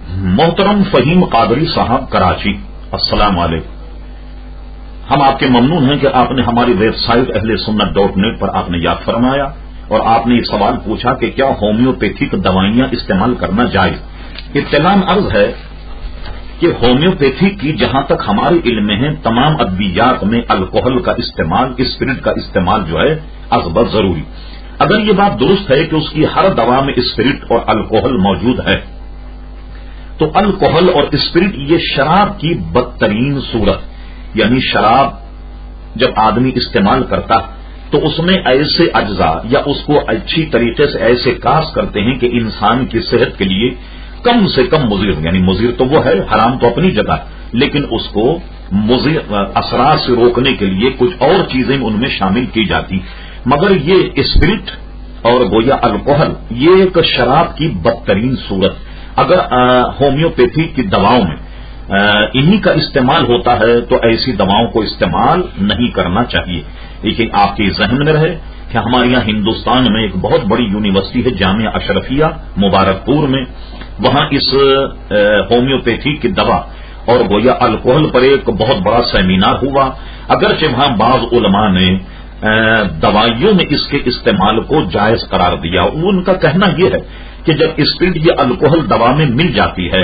محترم فہیم قادری صاحب کراچی، السلام علیکم۔ ہم آپ کے ممنون ہیں کہ آپ نے ہماری ویب سائٹ اہلسنت.net پر آپ نے یاد فرمایا اور آپ نے یہ سوال پوچھا کہ کیا ہومیوپیتھک دوائیاں استعمال کرنا جائز۔ اطلاع عرض ہے کہ ہومیوپیتھی کی جہاں تک ہمارے علم میں ہے تمام ادویات میں الکوہل کا استعمال، اسپرٹ کا استعمال جو ہے ازبر ضروری۔ اگر یہ بات درست ہے کہ اس کی ہر دوا میں اسپرٹ اور الکوہل موجود ہے تو الکوہل اور اسپرٹ یہ شراب کی بدترین صورت، یعنی شراب جب آدمی استعمال کرتا تو اس میں ایسے اجزاء یا اس کو اچھی طریقے سے ایسے کاس کرتے ہیں کہ انسان کی صحت کے لیے کم سے کم مضر، یعنی مضر تو وہ ہے، حرام تو اپنی جگہ، لیکن اس کو مضر اثرات سے روکنے کے لیے کچھ اور چیزیں ان میں شامل کی جاتی، مگر یہ اسپرٹ اور گویا الکوہل یہ ایک شراب کی بدترین صورت۔ اگر ہومیوپیتھی کی دواؤں میں انہی کا استعمال ہوتا ہے تو ایسی دواؤں کو استعمال نہیں کرنا چاہیے۔ لیکن آپ کے ذہن میں رہے کہ ہمارے یہاں ہندوستان میں ایک بہت بڑی یونیورسٹی ہے جامعہ اشرفیہ مبارک پور میں، وہاں اس ہومیوپیتھی کی دوا اور گویا الکوہل پر ایک بہت بڑا سیمینار ہوا۔ اگرچہ وہاں بعض علماء نے دوائیوں میں اس کے استعمال کو جائز قرار دیا، ان کا کہنا یہ ہے کہ جب اسپرٹ یا الکوہل دوا میں مل جاتی ہے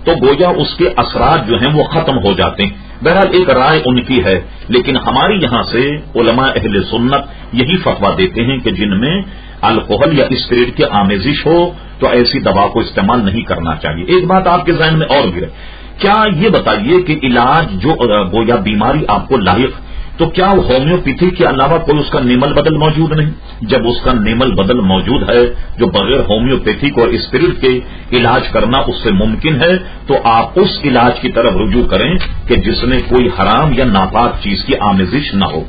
تو گویا اس کے اثرات جو ہیں وہ ختم ہو جاتے ہیں۔ بہرحال ایک رائے ان کی ہے، لیکن ہماری یہاں سے علماء اہل سنت یہی فتویٰ دیتے ہیں کہ جن میں الکوہل یا اسپرٹ کی آمیزش ہو تو ایسی دوا کو استعمال نہیں کرنا چاہیے۔ ایک بات آپ کے ذہن میں اور بھی ہے، کیا یہ بتائیے کہ علاج جو گویا بیماری آپ کو لاحق تو کیا ہومیوپیتھی کے علاوہ کوئی اس کا نیمل بدل موجود نہیں؟ جب اس کا نیمل بدل موجود ہے جو بغیر ہومیوپیتھک اور اسپرٹ کے علاج کرنا اس سے ممکن ہے تو آپ اس علاج کی طرف رجوع کریں کہ جس میں کوئی حرام یا ناپاک چیز کی آمیزش نہ ہو۔